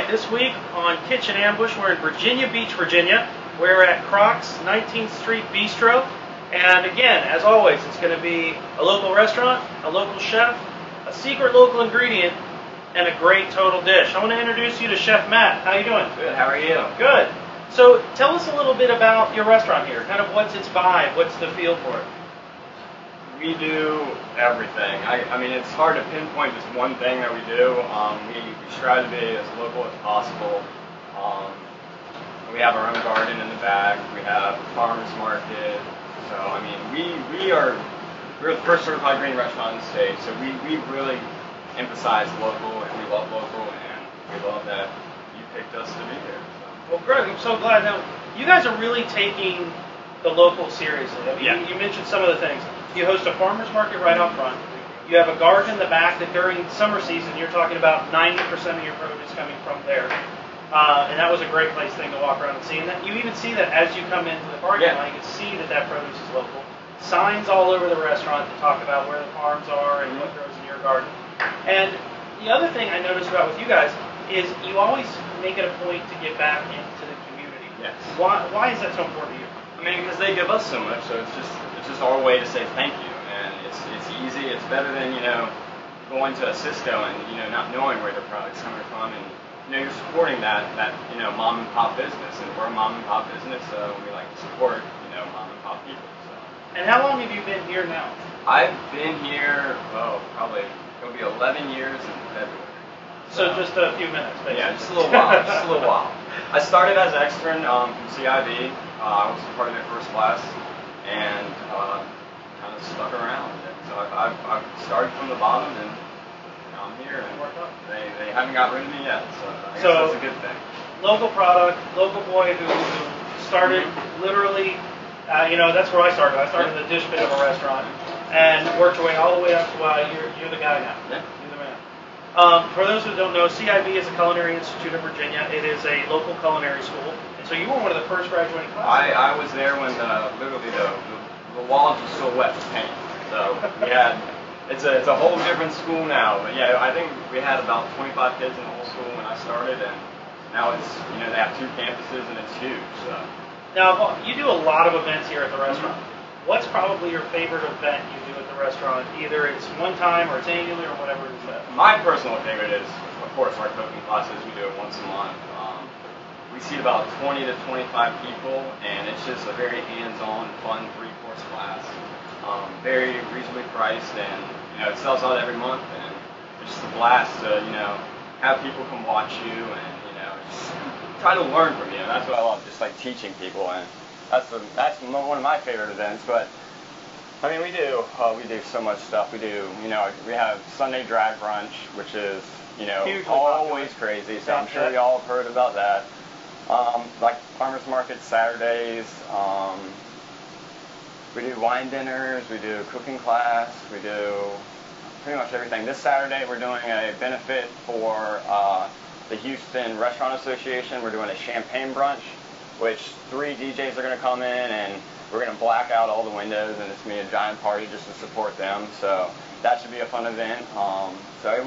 this week on Kitchen Ambush, we're in Virginia Beach, Virginia. We're at Croc's 19th Street Bistro. And again, as always, it's going to be a local restaurant, a local chef, a secret local ingredient, and a great total dish. I want to introduce you to Chef Matt. How you doing? Good. How are you? Good. So tell us a little bit about your restaurant here. Kind of what's its vibe? What's the feel for it? We do everything. I mean, it's hard to pinpoint just one thing that we do. We strive to be as local as possible. We have our own garden in the back. We have a farmer's market. So, I mean, we're the first certified green restaurant in the state. So we really emphasize local, and we love local, and we love that you picked us to be here. So. Well, Greg, I'm so glad. Now, you guys are really taking the local seriously. I mean, yeah. You mentioned some of the things. You host a farmer's market right out front. You have a garden in the back that during summer season, you're talking about 90% of your produce coming from there. And that was a great thing to walk around and see. And that, you even see that as you come into the parking lot, you can see that produce is local. Signs all over the restaurant to talk about where the farms are and what grows in your garden. And the other thing I noticed about with you guys is you always make it a point to get back into the community. Yes. Why is that so important to you? I mean, because they give us so much, so it's just our way to say thank you, and it's easy. It's better than going to a Cisco and not knowing where their product's coming from, and you're supporting that mom and pop business, and we're a mom and pop business, so we like to support mom and pop people. So. And how long have you been here now? I've been here probably it'll be 11 years in February. So just a few minutes, basically. Yeah, just a little while. Just a little while. I started as an extern from CIV. I was part of their first class, and kind of stuck around. And so I've started from the bottom, and now I'm here. And they haven't got rid of me yet, so I guess that's a good thing. Local product, local boy who started literally. That's where I started. I started in the dish pit of a restaurant, and worked your way all the way up to you're the guy now. Yeah. You're the man. For those who don't know, CIV is a Culinary Institute of Virginia. It is a local culinary school. And so you were one of the first graduating classes. I was there when literally the walls were still wet with paint. So we had it's a whole different school now. But yeah, I think we had about 25 kids in the whole school when I started, and now it's they have 2 campuses and it's huge. So. Now you do a lot of events here at the restaurant. What's probably your favorite event you do at the restaurant? Either it's one time or it's annually or whatever it is. My personal favorite is, of course, our cooking classes. We do it once a month. We see about 20 to 25 people, and it's just a very hands-on, fun 3-course class. Very reasonably priced, and it sells out every month, and it's just a blast to have people come watch you and just try to learn from you. That's what I love, just like teaching people, and that's one of my favorite events. But I mean, we do so much stuff. We do we have Sunday drag brunch, which is always crazy. So I'm sure y'all have heard about that. Like farmers market Saturdays. We do wine dinners. We do cooking class. We do pretty much everything. This Saturday we're doing a benefit for the Houston Restaurant Association. We're doing a champagne brunch, which 3 DJs are going to come in, and we're going to black out all the windows, and it's going to be a giant party just to support them. So that should be a fun event. So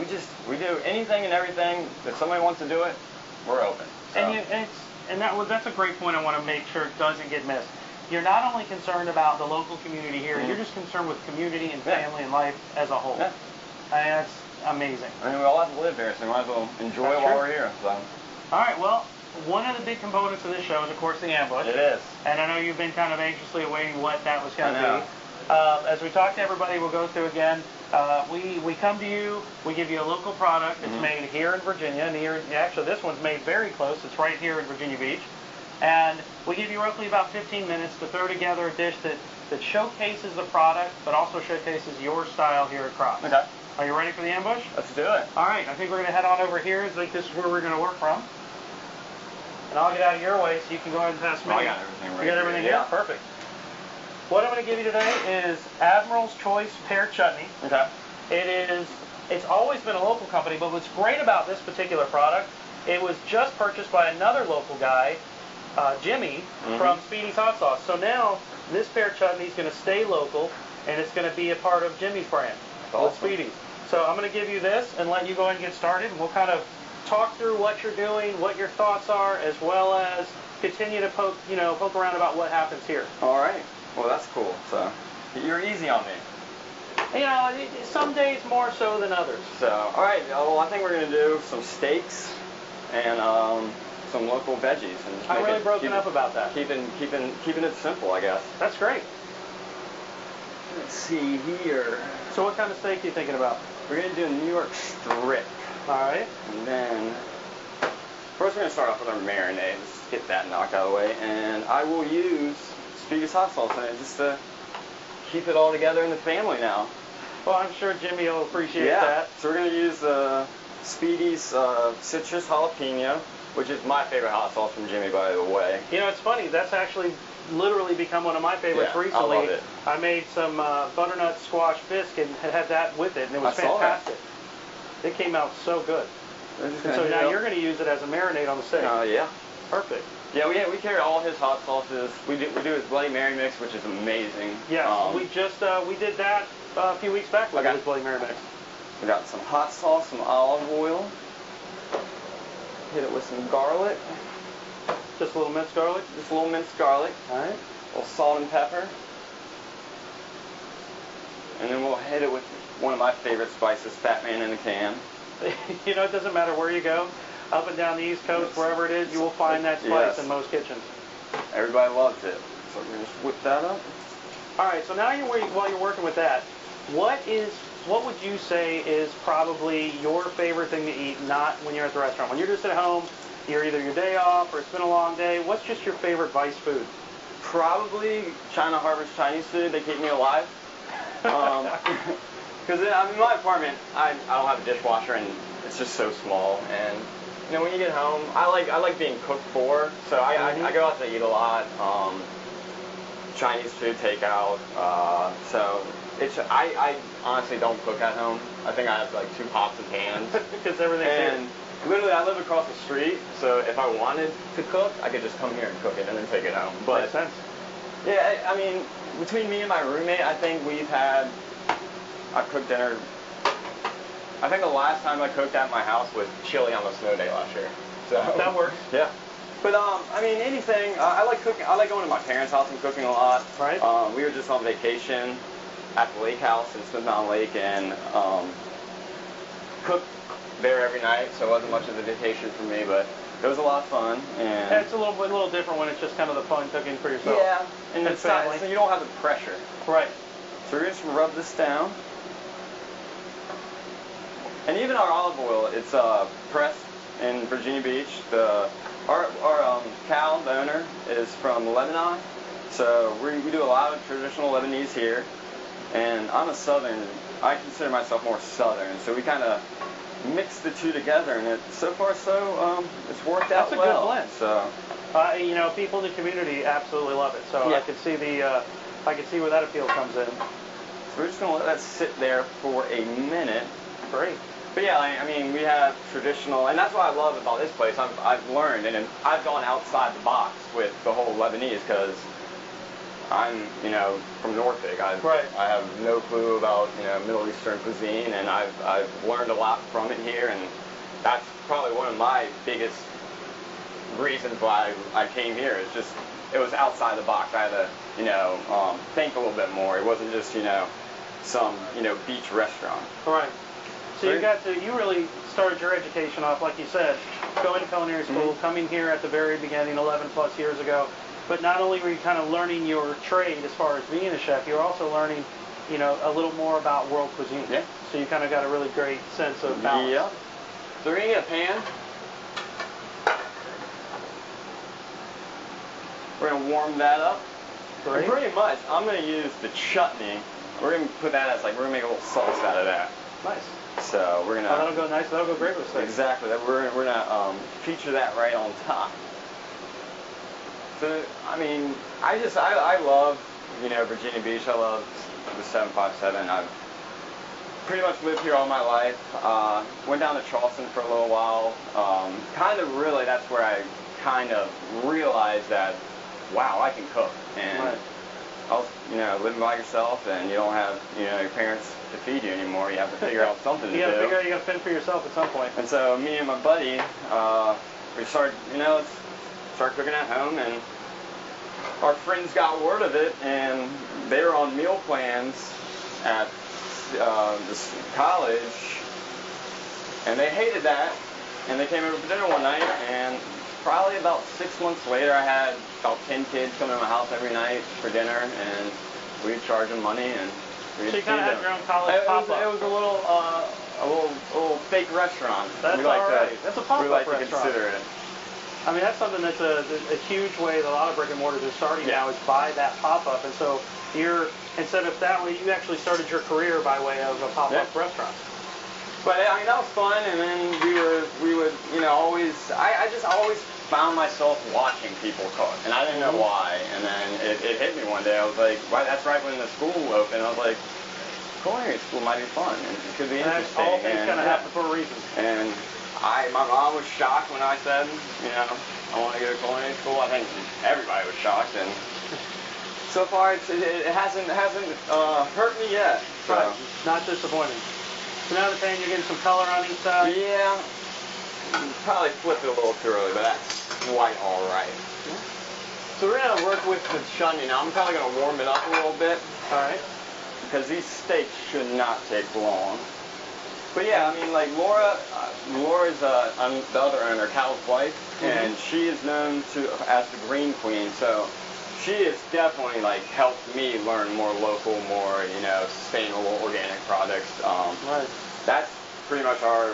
we do anything and everything. If somebody wants to do it, we're open. So. That's a great point I want to make sure it doesn't get missed. You're not only concerned about the local community here, you're just concerned with community and family and life as a whole. Yeah. That's amazing. I mean, we all have to live here, so we might as well enjoy it while we're here. So. All right, well, one of the big components of this show is, of course, the ambush. It is. And I know you've been kind of anxiously awaiting what that was going to be. As we talk to everybody, we'll go through again. We come to you, we give you a local product. It's made here in Virginia. Actually, this one's made very close. It's right here in Virginia Beach. And we give you roughly about 15 minutes to throw together a dish that showcases the product, but also showcases your style here at Croc. Okay. Are you ready for the ambush? Let's do it. All right. I think we're going to head on over here. I think this is where we're going to work from. And I'll get out of your way so you can go ahead and pass me. I got everything right. You got everything here? Yeah. Perfect. What I'm going to give you today is Admiral's Choice Pear Chutney. Okay. It's always been a local company, but what's great about this particular product, it was just purchased by another local guy, Jimmy, from Speedy's Hot Sauce. So now this pear chutney is going to stay local, and it's going to be a part of Jimmy's brand with Speedy's. So I'm going to give you this and let you go ahead and get started, and we'll kind of talk through what you're doing, what your thoughts are, as well as continue to poke around about what happens here. All right. Well, that's cool. So you're easy on me. You know, some days more so than others. So, all right. Well, I think we're gonna do some steaks and some local veggies. And I'm really broken up about that. Keeping it simple, I guess. That's great. Let's see here. So, what kind of steak are you thinking about? We're gonna do a New York strip. All right. And then first we're gonna start off with our marinade. Let's get that knocked out of the way. And I will use Speedy's hot sauce in it just to keep it all together in the family now. Well, I'm sure Jimmy will appreciate that. So we're going to use Speedy's citrus jalapeno, which is my favorite hot sauce from Jimmy, by the way. You know, it's funny. That's actually literally become one of my favorites recently. I love it. I made some butternut squash biscuit and had that with it, and it was fantastic. It came out so good. So now you're going to use it as a marinade on the steak. Yeah. Perfect. Yeah, we carry all his hot sauces. We do his Bloody Mary mix, which is amazing. Yes, we did that a few weeks back with his Bloody Mary mix. We got some hot sauce, some olive oil. Hit it with some garlic. Just a little minced garlic? Just a little minced garlic. All right. A little salt and pepper. And then we'll hit it with one of my favorite spices, Fat Man in a Can. You know, it doesn't matter where you go. Up and down the East Coast, wherever it is, you will find that spice in most kitchens. Everybody loves it. So we're going to whip that up. All right, so now while you're working with that, what would you say is probably your favorite thing to eat, not when you're at the restaurant? When you're just at home, you're either your day off or it's been a long day, what's just your favorite vice food? Probably China Harvest Chinese food. They keep me alive. Because in my apartment, I don't have a dishwasher, and it's just so small. And you know, when you get home, I like being cooked for, so I go out to eat a lot. Chinese food takeout. So I honestly don't cook at home. I think I have like 2 pots and pans. Because everything's here. Literally, I live across the street, so if I wanted to cook, I could just come here and cook it and then take it home. But makes sense. Yeah, I mean, between me and my roommate, I think I've cooked dinner. I think the last time I cooked at my house was chili on the snow day last year. So that works. Yeah. But I mean, anything. I like cooking. I like going to my parents' house and cooking a lot. Right. We were just on vacation at the lake house in Smith Mountain Lake and cooked there every night. So it wasn't much of a vacation for me, but it was a lot of fun. And it's a little different when it's just kind of the fun cooking for yourself. Yeah. And it's not, so you don't have the pressure. Right. So we're just gonna rub this down. And even our olive oil, it's pressed in Virginia Beach. Our Cal, the owner, is from Lebanon. So we do a lot of traditional Lebanese here. And I'm a Southern. I consider myself more Southern. So we kind of mix the two together, and so far it's worked out well. That's a good blend. So you know, people in the community absolutely love it. So yeah. I can see where that appeal comes in. So we're just gonna let that sit there for a minute. Great. But yeah, I mean, we have traditional, and that's what I love about this place. I've learned, and I've gone outside the box with the whole Lebanese because I'm, from Norfolk. I have no clue about, Middle Eastern cuisine, and I've learned a lot from it here, and that's probably one of my biggest reasons why I came here. Is just it was outside the box. I had to, think a little bit more. It wasn't just, some, beach restaurant. Right. So you really started your education off, like you said, going to culinary school, coming here at the very beginning, 11 plus years ago. But not only were you kind of learning your trade as far as being a chef, you're also learning, a little more about world cuisine. Yeah. So you kind of got a really great sense of balance. Yeah. So we're gonna get a pan. We're gonna warm that up. Great. And pretty much, I'm gonna use the chutney. We're gonna put that as we're gonna make a little sauce out of that. Nice. So we're gonna. Oh, that'll go nice. That'll go great with steak. Exactly. We're gonna feature that right on top. So I mean, I love Virginia Beach. I love the 757. I've pretty much lived here all my life. Went down to Charleston for a little while. Really, that's where I kind of realized that wow, I can cook. And living by yourself, and you don't have, your parents to feed you anymore. You have to figure out something to do. You got to fend for yourself at some point. And so me and my buddy, we started, let's start cooking at home, and our friends got word of it, and they were on meal plans at this college, and they hated that, and they came over for dinner one night, and probably about 6 months later, I had about 10 kids coming to my house every night for dinner, and we'd charge them money, and so you kind of had your own college pop-up. It was a little fake restaurant. That's all right. That's a pop-up restaurant. We like to consider it. I mean, that's something that's a huge way that a lot of brick and mortars are starting now, is by that pop-up. And so instead of that way, you actually started your career by way of a pop-up restaurant. But I mean, that was fun, and then we would always, I just always found myself watching people cook, and I didn't know why. And then it hit me one day. I was like, that's right when the school opened. I was like, culinary school might be fun, and it could be interesting. All things kind of happen for a reason. And my mom was shocked when I said, I want to go to culinary school. I think everybody was shocked, and so far it hasn't hurt me yet. So. Right. Not disappointing. So now the pan, you're getting some color on each side? Yeah. Probably flipped it a little too early, but that's quite all right. Yeah. So we're going to work with the chutney now. I'm probably going to warm it up a little bit. All right. Because these steaks should not take long. But yeah, I mean, like Laura's the other owner, Cal's wife, and she is known as the Green Queen. So she has definitely helped me learn more local, more sustainable organic products. Right. That's pretty much our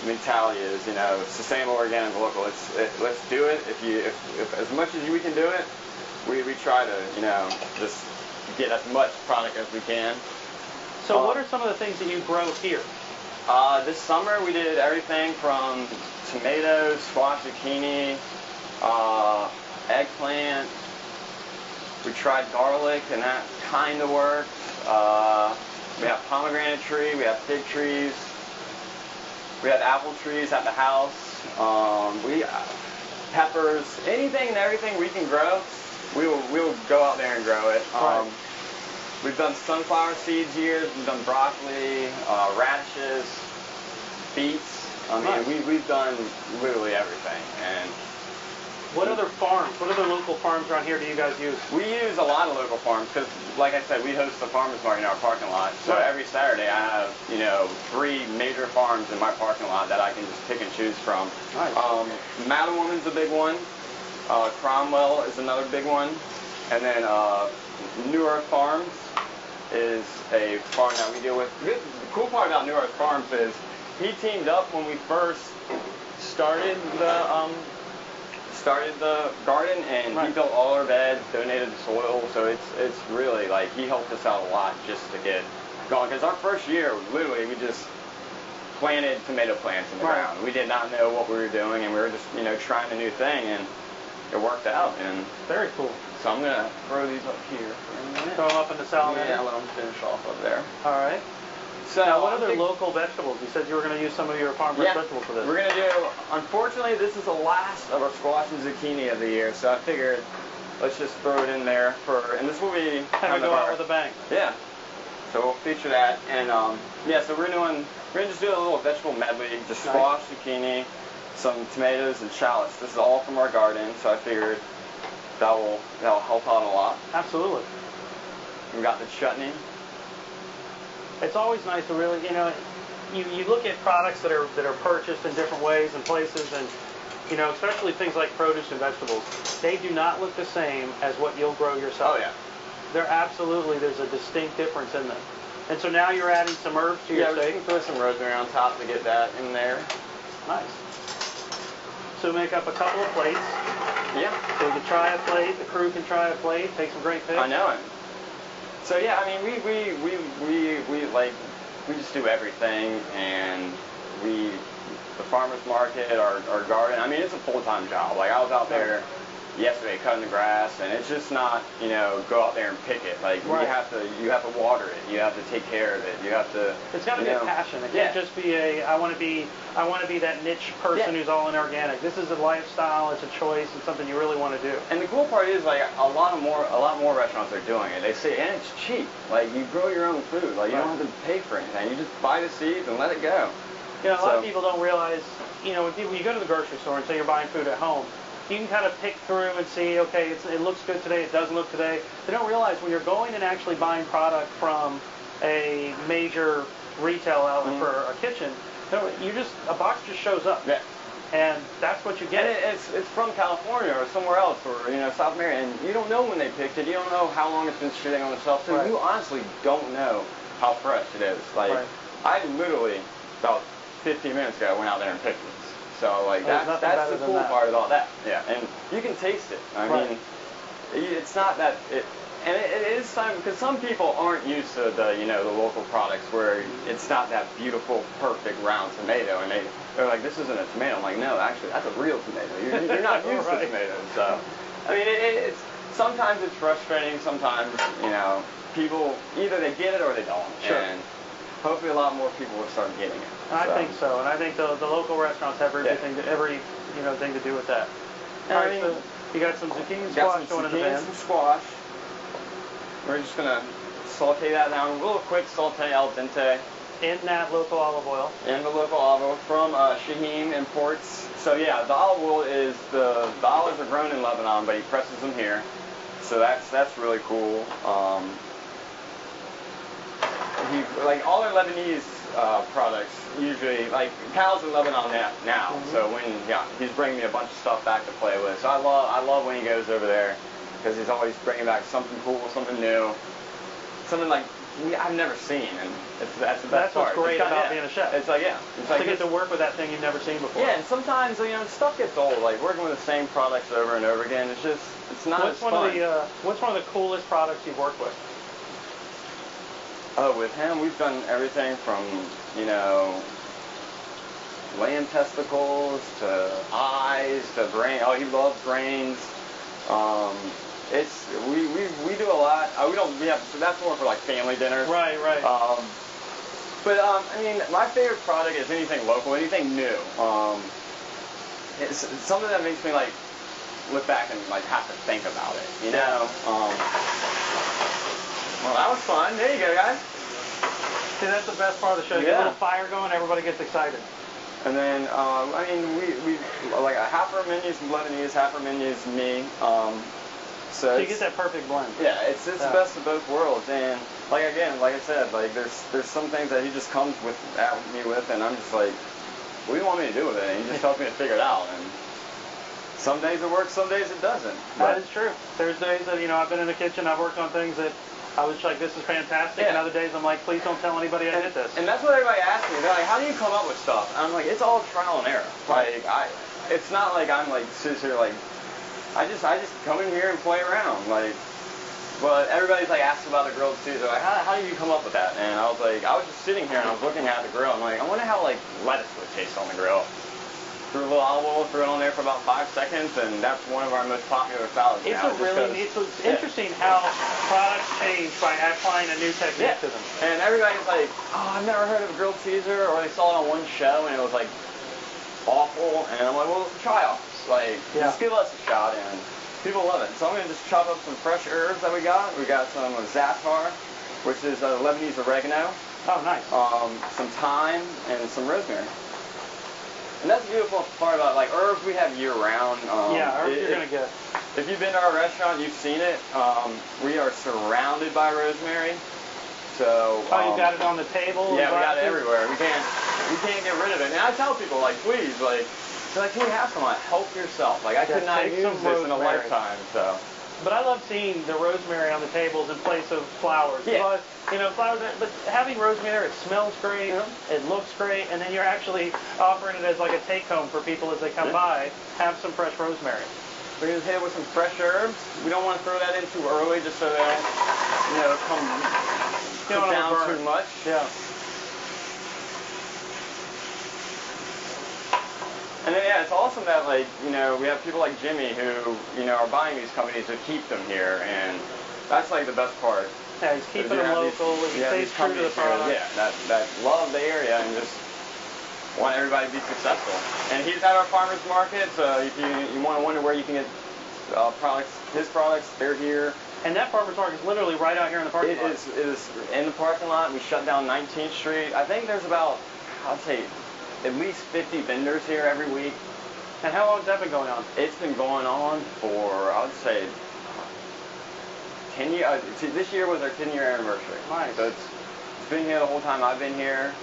mentality is sustainable, organic, local. Let's do it. If as much as we can do it, we try to just get as much product as we can. So what are some of the things that you grow here? This summer we did everything from tomatoes, squash, zucchini, eggplant. We tried garlic, and that kind of worked. We have pomegranate tree, we have fig trees, we have apple trees at the house. Peppers, anything and everything we can grow, we'll go out there and grow it. Right. We've done sunflower seeds here, we've done broccoli, radishes, beets. I mean, we've done literally everything. And what other local farms around here do you guys use? We use a lot of local farms because, like I said, we host the farmers market in our parking lot. So every Saturday I have, 3 major farms in my parking lot that I can just pick and choose from. Nice. Madawoman's a big one. Cromwell is another big one. And then New Earth Farms is a farm that we deal with. The cool part about New Earth Farms is he teamed up when we first started the garden, and he built all our beds, donated the soil, so it's really he helped us out a lot just to get going. Because our first year, literally, we just planted tomato plants in the ground. We did not know what we were doing, and we were just trying a new thing, and it worked out. And very cool. So I'm gonna throw these up here for a minute. Throw them up in the salamander. Yeah, let them finish off up there. All right. So now, what other local vegetables? You said you were going to use some of your farm vegetables for this. We're going to do, unfortunately, this is the last of our squash and zucchini of the year, so I figured let's just throw it in there and this will be kind of go out with a bang. Yeah. So we'll feature that, and so we're going to just do a little vegetable medley, just squash, zucchini, some tomatoes, and shallots. This is all from our garden, so I figured that'll help out a lot. Absolutely. We got the chutney. It's always nice to really, you look at products that are purchased in different ways and places, and especially things like produce and vegetables, they do not look the same as what you'll grow yourself. Oh yeah. There's a distinct difference in them. And so now you're adding some herbs to your steak. Yeah, we can throw some rosemary on top to get that in there. Nice. So make up a couple of plates. Yeah. So you can try a plate. The crew can try a plate. Take some great pics. I know it. So yeah, I mean, we just do everything, and the farmers market, our garden. I mean, it's a full-time job. I was out there yesterday cutting the grass, and it's just not, you know, go out there and pick it. Like Right. you have to water it, you have to take care of it, you have to. It's got to be a passion. It can't just be I want to be that niche person who's all in organic. This is a lifestyle. It's a choice. It's something you really want to do. And the cool part is, like, a lot more restaurants are doing it. They say, and it's cheap. Like, you grow your own food. Like, you don't have to pay for anything. You just buy the seeds and let it go. You know, a lot of people don't realize, you know, when you go to the grocery store and say you're buying food at home, you can kind of pick through and see, okay, it looks good today, it doesn't look today. They don't realize when you're going and actually buying product from a major retail outlet for a kitchen, a box just shows up. Yeah. And that's what you get. And it's from California or somewhere else, or, you know, South America, and you don't know when they picked it. You don't know how long it's been sitting on the shelf. So you honestly don't know how fresh it is. Like, I literally, about 15 minutes ago, went out there and picked it. So, like, that's the cool part of all that. Yeah, and you can taste it. I mean, it's not that and it is time, because some people aren't used to the, you know, the local products where it's not that beautiful, perfect round tomato, and they're like, this isn't a tomato. I'm like, no, actually, that's a real tomato. You're not used to tomatoes. So, I mean, it's sometimes it's frustrating. Sometimes, you know, people either they get it or they don't. Sure. And hopefully, a lot more people will start getting it. I think so, and I think the local restaurants have everything, thing to do with that. All right, so you got some zucchini squash going in the pan. Some squash. We're just gonna saute that down, a little quick saute al dente. In that local olive oil. In the local olive oil from Shaheen Imports. So yeah, the olive oil is the olives are grown in Lebanon, but he presses them here. So that's really cool. Like all our Lebanese products usually, like Cal's in Lebanon now. So when he's bringing me a bunch of stuff back to play with. So I love when he goes over there, because he's always bringing back something cool, something new, something like I've never seen, and that's the best part. That's what's great about being a chef. It's like to get to work with that thing you've never seen before. Yeah, and sometimes, you know, stuff gets old. Like working with the same products over and over again, it's not as fun. What's one of the coolest products you've worked with? Oh, with him, we've done everything from, you know, lamb testicles to eyes to brain. Oh, he loves brains. We do a lot. So that's more for like family dinners. Right. I mean, my favorite product is anything local, anything new. It's something that makes me like look back and like have to think about it. You know. Well, that was fun. There you go, guys. See, that's the best part of the show. You get a little fire going, everybody gets excited. And then, I mean, we like half our menus Lebanese, half our menus me. So you get that perfect blend. Yeah, it's the best of both worlds. And like I said, like there's some things that he just comes at me with, and I'm just like, what do you want me to do with it? And he just helps me to figure it out. And some days it works, some days it doesn't. That is true. There's days that, you know, I've been in the kitchen, I've worked on things that I was like, this is fantastic, and other days I'm like, please don't tell anybody I did this. And that's what everybody asks me. They're like, how do you come up with stuff? And I'm like, it's all trial and error. Like, it's not like I'm like sits here like, I just come in here and play around. Like, well, everybody's like asking about the grilled Caesar. Like, how did you come up with that? And I was like, I was just sitting here and I was looking at the grill. I'm like, I wonder how like lettuce would taste on the grill. Threw a little olive oil, threw it on there for about 5 seconds, and that's one of our most popular salads now. It's interesting how products change by applying a new technique to them. And everybody's like, oh, I've never heard of a grilled Caesar, or they saw it on one show and it was like awful, and I'm like, well, try us. Like, just give us a shot, and people love it. So I'm going to just chop up some fresh herbs that we got. We got some za'atar, which is Lebanese oregano. Oh, nice. Some thyme and some rosemary. And that's the beautiful part about, like, herbs we have year-round. Herbs you're going to get. If you've been to our restaurant, you've seen it. We are surrounded by rosemary. So, you got it on the table? Yeah, we got it everywhere. We can't get rid of it. And I tell people, like, please, like, they're like, can we have some? Like, help yourself. Like, I could not use this in a lifetime, so. But I love seeing the rosemary on the tables in place of flowers. Yeah. You know, flowers, but having rosemary, it smells great, it looks great, and then you're actually offering it as like a take-home for people as they come by. Have some fresh rosemary. We're going to hit it with some fresh herbs. We don't want to throw that in too early just so they don't, you know, come down too much. Yeah. And then, yeah, it's awesome that, like, you know, we have people like Jimmy who, you know, are buying these companies to keep them here, and that's, like, the best part. Yeah, he's keeping them local, he stays true to the product. Yeah, that love the area and just want everybody to be successful. And he's at our farmers market, so if you want to wonder where you can get his products, they're here. And that farmers market is literally right out here in the parking lot. It is in the parking lot. We shut down 19th Street. I think there's about, I'd say, at least 50 vendors here every week. And how long has that been going on? It's been going on for, I would say, 10 years. This year was our 10-year anniversary. Nice. So it's been here the whole time I've been here.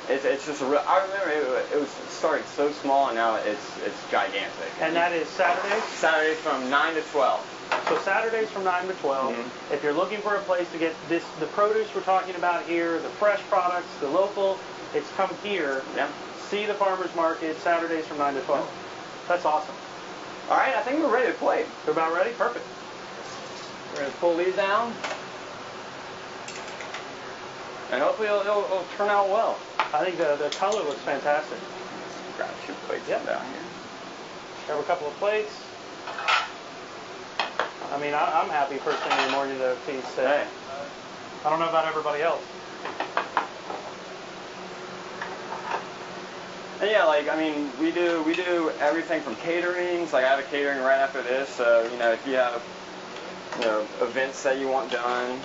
It's just a real, I remember it was started so small, and now it's gigantic. And that is Saturdays? Saturdays from 9 to 12. So Saturdays from 9 to 12. Mm-hmm. If you're looking for a place to get the produce we're talking about here, the fresh products, the local, it's come here. Yeah. See the farmers market Saturdays from 9 to 12. Yeah. That's awesome. All right, I think we're ready to play. We're about ready? Perfect. We're going to pull these down. And hopefully it'll turn out well. I think the color looks fantastic. Grab 2 plates down here. Grab a couple of plates. I mean, I'm happy first thing in the morning to eat steak. Hey. I don't know about everybody else. And yeah, like, I mean, we do everything from caterings. Like, I have a catering right after this. So, you know, if you have, you know, events that you want done,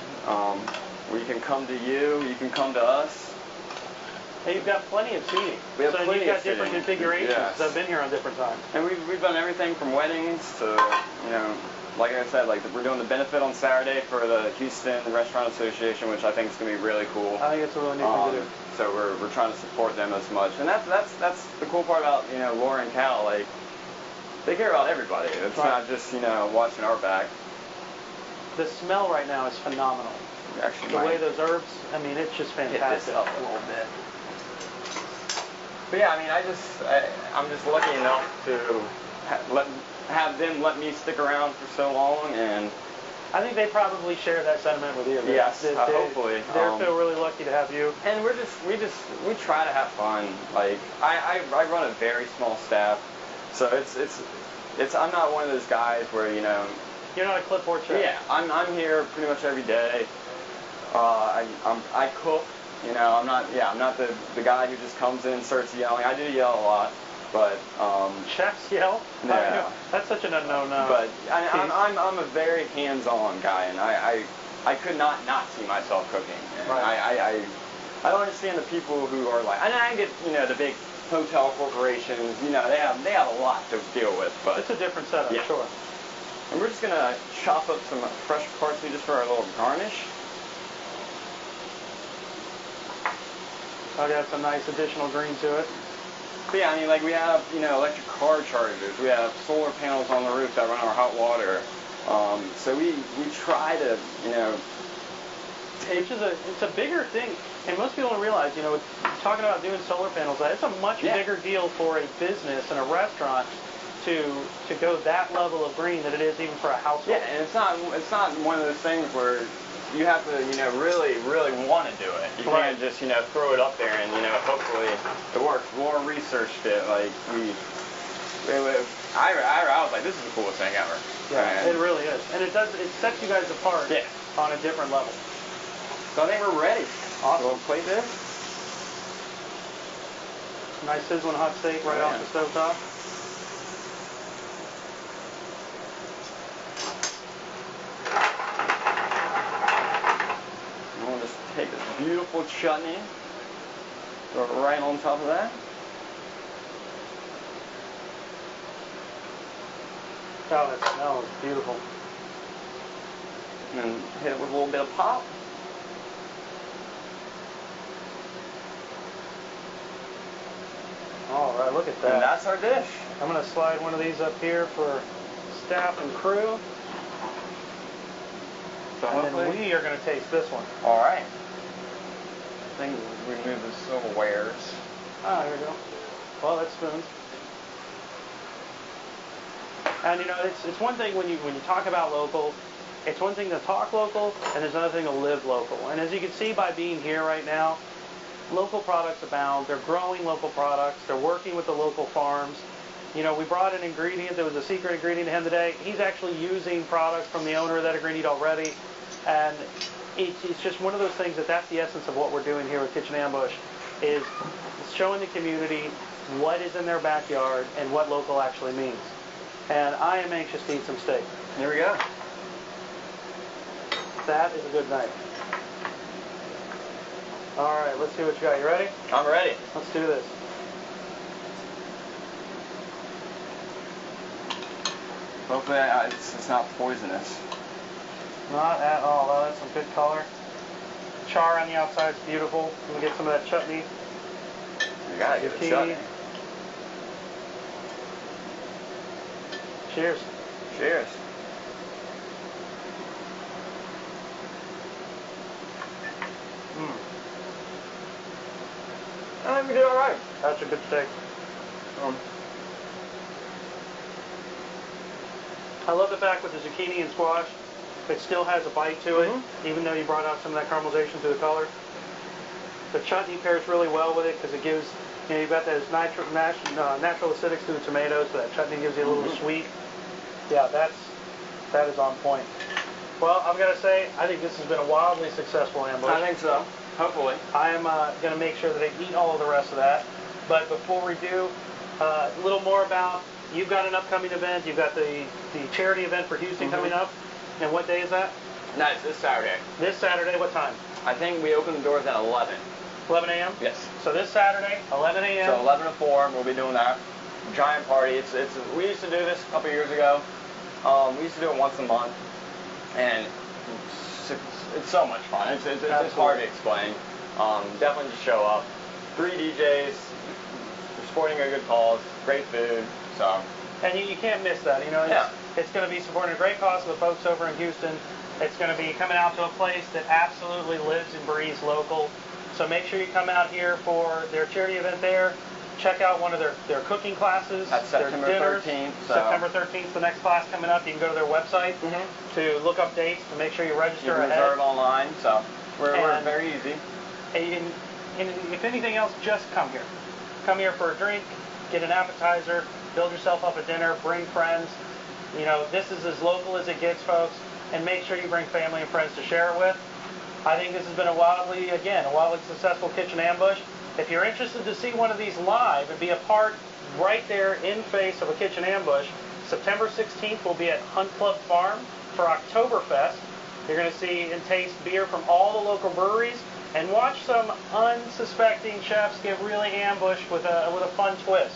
we can come to you. You can come to us. And you've got plenty of seating. We have so plenty you've got of different seating. configurations. Yes. I've been here on different times. And we've done everything from weddings to, you know, like I said, like we're doing the benefit on Saturday for the Houston Restaurant Association, which I think is going to be really cool. I think it's a really neat thing to do. So we're trying to support them as much, and that's the cool part about, you know, Laura and Cal. Like, they care about everybody. It's not just, you know, watching our back. The smell right now is phenomenal. Actually, the way those herbs, I mean, it's just fantastic. Hit this up a little bit. But yeah, I mean, I'm just lucky enough to have them let me stick around for so long, and I think they probably share that sentiment with you. Yes, hopefully. They feel really lucky to have you. And we try to have fun. Like, I run a very small staff, so it's I'm not one of those guys where, you know, you're not a clipboard chef. Yeah, I'm here pretty much every day. I cook. You know, I'm not the guy who just comes in and starts yelling. I do yell a lot, but chefs yell. Yeah, that's such an unknown. But I'm a very hands-on guy, and I could not see myself cooking. And right. I don't understand the people who are like, and I get, you know, the big hotel corporations. You know, they have a lot to deal with, but it's a different setup, yeah. Sure. And we're just gonna chop up some fresh parsley just for our little garnish. I'll get some nice additional green to it. But yeah, I mean, like, we have, you know, electric car chargers. We have solar panels on the roof that run our hot water. So we try to, you know, it's a bigger thing, and most people don't realize, you know, talking about doing solar panels, it's a much bigger deal for a business and a restaurant to go that level of green than it is even for a household. Yeah, and it's not one of those things where you have to, you know, really want to do it. You can't just, you know, throw it up there and, you know, hopefully it works. Laura researched it. Like, I was like, this is the coolest thing ever. Yeah, it really is. And it sets you guys apart on a different level. So I think we're ready. Awesome. We'll plate this. Nice sizzling hot steak right off the stove top. We'll just take this beautiful chutney, throw it right on top of that. Oh, that smells beautiful. And then hit it with a little bit of pop. All right, look at that. And that's our dish. I'm going to slide one of these up here for staff and crew. So and then we are going to taste this one. All right. I think we remove the silverwares. Ah, here we go. Well, that's spoons. And you know, it's one thing when you talk about local, it's one thing to talk local, and there's another thing to live local. And as you can see by being here right now, local products abound. They're growing local products. They're working with the local farms. You know, we brought an ingredient that was a secret ingredient to him today. He's actually using products from the owner of that ingredient already. And it's just one of those things that's the essence of what we're doing here with Kitchen Ambush, is showing the community what is in their backyard and what local actually means. And I am anxious to eat some steak. Here we go. That is a good night. All right, let's see what you got. You ready? I'm ready. Let's do this. Hopefully it's not poisonous. Not at all. Oh, that's some good color. Char on the outside is beautiful. Let me get some of that chutney. You gotta get the chutney. Cheers. Cheers. I think we did all right. That's a good steak. I love the fact with the zucchini and squash, it still has a bite to it, even though you brought out some of that caramelization through the color. The chutney pairs really well with it because it gives, you know, you've got those natural acidics through the tomatoes, so that chutney gives you a little sweet. Yeah, that is on point. Well, I'm going to say, I think this has been a wildly successful ambush. I think so. Hopefully. I am going to make sure that I eat all of the rest of that. But before we do, a little more about, you've got an upcoming event. You've got the charity event for Houston coming up. And what day is that? Nice, this Saturday. This Saturday, what time? I think we open the doors at 11. 11 a.m.? Yes. So this Saturday, 11 a.m. So 11 to 4, we'll be doing that. Giant party. We used to do this a couple years ago. We used to do it once a month. And it's so much fun. It's hard to explain. Definitely just show up. 3 DJs, you're supporting a good cause, great food. So. And you can't miss that. You know, it's going to be supporting a great cause of the folks over in Houston. It's going to be coming out to a place that absolutely lives and breathes local. So make sure you come out here for their charity event there. Check out one of their cooking classes. That's September 13th. So. September 13th, the next class coming up. You can go to their website to look up dates, to make sure you register ahead. Reserve online, so we're very easy. And if anything else, just come here. Come here for a drink, get an appetizer, build yourself up a dinner, bring friends. You know, this is as local as it gets, folks, and make sure you bring family and friends to share it with. I think this has been a wildly successful kitchen ambush. If you're interested to see one of these live and be a part right there in face of a kitchen ambush, September 16th we'll be at Hunt Club Farm for Oktoberfest. You're going to see and taste beer from all the local breweries and watch some unsuspecting chefs get really ambushed with a fun twist.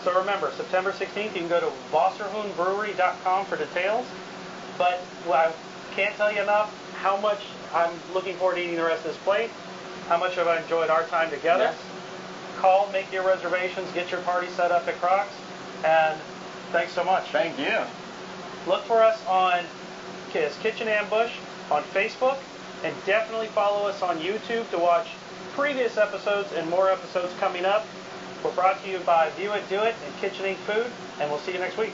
So remember, September 16th, you can go to Wasserhundbrewery.com for details. But I can't tell you enough how much I'm looking forward to eating the rest of this plate, how much have I enjoyed our time together. Yes. Call, make your reservations, get your party set up at Croc's, and thanks so much. Thank you. Look for us on Kitchen Ambush on Facebook, and definitely follow us on YouTube to watch previous episodes and more episodes coming up. We're brought to you by ViewItDoit and Kitchen Inc. Food, and we'll see you next week.